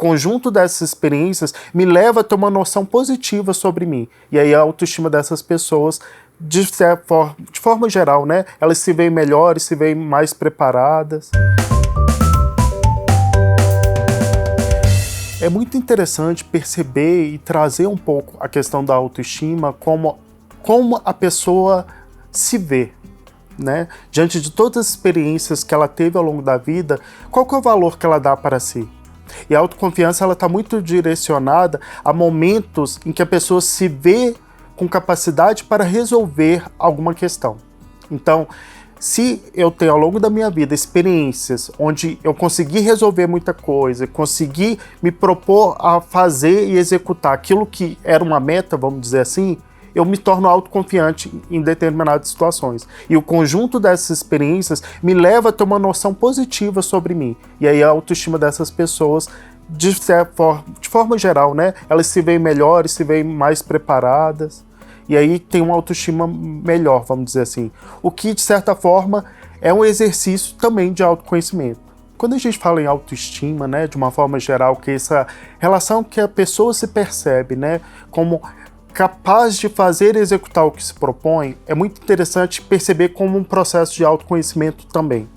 conjunto dessas experiências me leva a ter uma noção positiva sobre mim. E aí a autoestima dessas pessoas, de forma geral, né, elas se veem melhores, se veem mais preparadas. É muito interessante perceber e trazer um pouco a questão da autoestima, como a pessoa se vê, né? Diante de todas as experiências que ela teve ao longo da vida, qual que é o valor que ela dá para si? E a autoconfiança está muito direcionada a momentos em que a pessoa se vê com capacidade para resolver alguma questão. Então, se eu tenho ao longo da minha vida experiências onde eu consegui resolver muita coisa, consegui me propor a fazer e executar aquilo que era uma meta, vamos dizer assim, eu me torno autoconfiante em determinadas situações. E o conjunto dessas experiências me leva a ter uma noção positiva sobre mim. E aí a autoestima dessas pessoas, de forma geral, né, elas se veem melhores, se veem mais preparadas. E aí tem uma autoestima melhor, vamos dizer assim. O que, de certa forma, é um exercício também de autoconhecimento. Quando a gente fala em autoestima, né, de uma forma geral, que é essa relação que a pessoa se percebe, né, como capaz de fazer e executar o que se propõe, é muito interessante perceber como um processo de autoconhecimento também.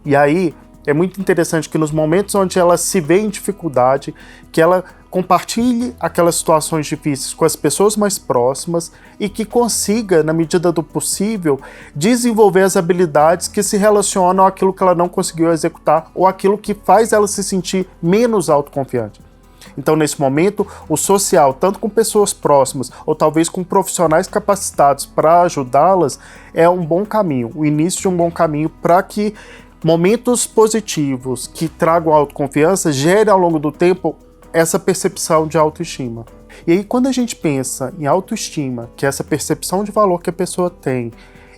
E aí é muito interessante que nos momentos onde ela se vê em dificuldade, que ela compartilhe aquelas situações difíceis com as pessoas mais próximas e que consiga, na medida do possível, desenvolver as habilidades que se relacionam àquilo que ela não conseguiu executar ou àquilo que faz ela se sentir menos autoconfiante. Então, nesse momento, o social, tanto com pessoas próximas ou talvez com profissionais capacitados para ajudá-las, é um bom caminho, o início de um bom caminho para que momentos positivos que tragam autoconfiança gerem ao longo do tempo essa percepção de autoestima. E aí, quando a gente pensa em autoestima, que é essa percepção de valor que a pessoa tem,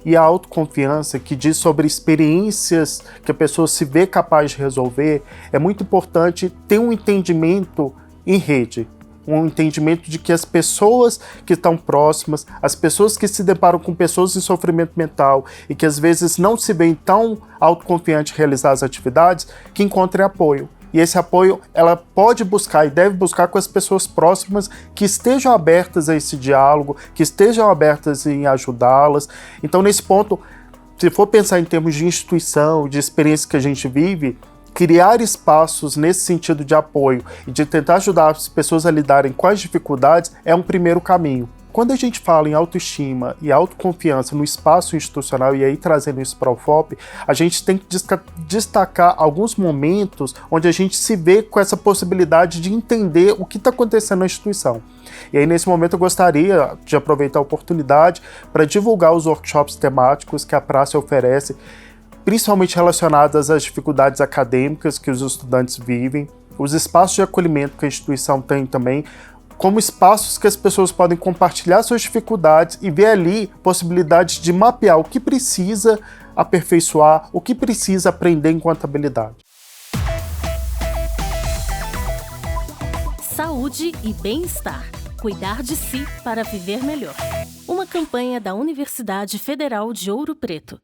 e a autoconfiança, que diz sobre experiências que a pessoa se vê capaz de resolver, é muito importante ter um entendimento em rede. Um entendimento de que as pessoas que estão próximas, as pessoas que se deparam com pessoas em sofrimento mental e que às vezes não se veem tão autoconfiantes em realizar as atividades, que encontrem apoio. E esse apoio ela pode buscar e deve buscar com as pessoas próximas que estejam abertas a esse diálogo, que estejam abertas em ajudá-las. Então, nesse ponto, se for pensar em termos de instituição, de experiência que a gente vive, criar espaços nesse sentido de apoio e de tentar ajudar as pessoas a lidarem com as dificuldades é um primeiro caminho. Quando a gente fala em autoestima e autoconfiança no espaço institucional, e aí trazendo isso para o UFOP, a gente tem que destacar alguns momentos onde a gente se vê com essa possibilidade de entender o que está acontecendo na instituição. E aí, nesse momento, eu gostaria de aproveitar a oportunidade para divulgar os workshops temáticos que a Praça oferece, principalmente relacionadas às dificuldades acadêmicas que os estudantes vivem, os espaços de acolhimento que a instituição tem também, como espaços que as pessoas podem compartilhar suas dificuldades e ver ali possibilidades de mapear o que precisa aperfeiçoar, o que precisa aprender enquanto habilidade. Saúde e bem-estar. Cuidar de si para viver melhor. Uma campanha da Universidade Federal de Ouro Preto.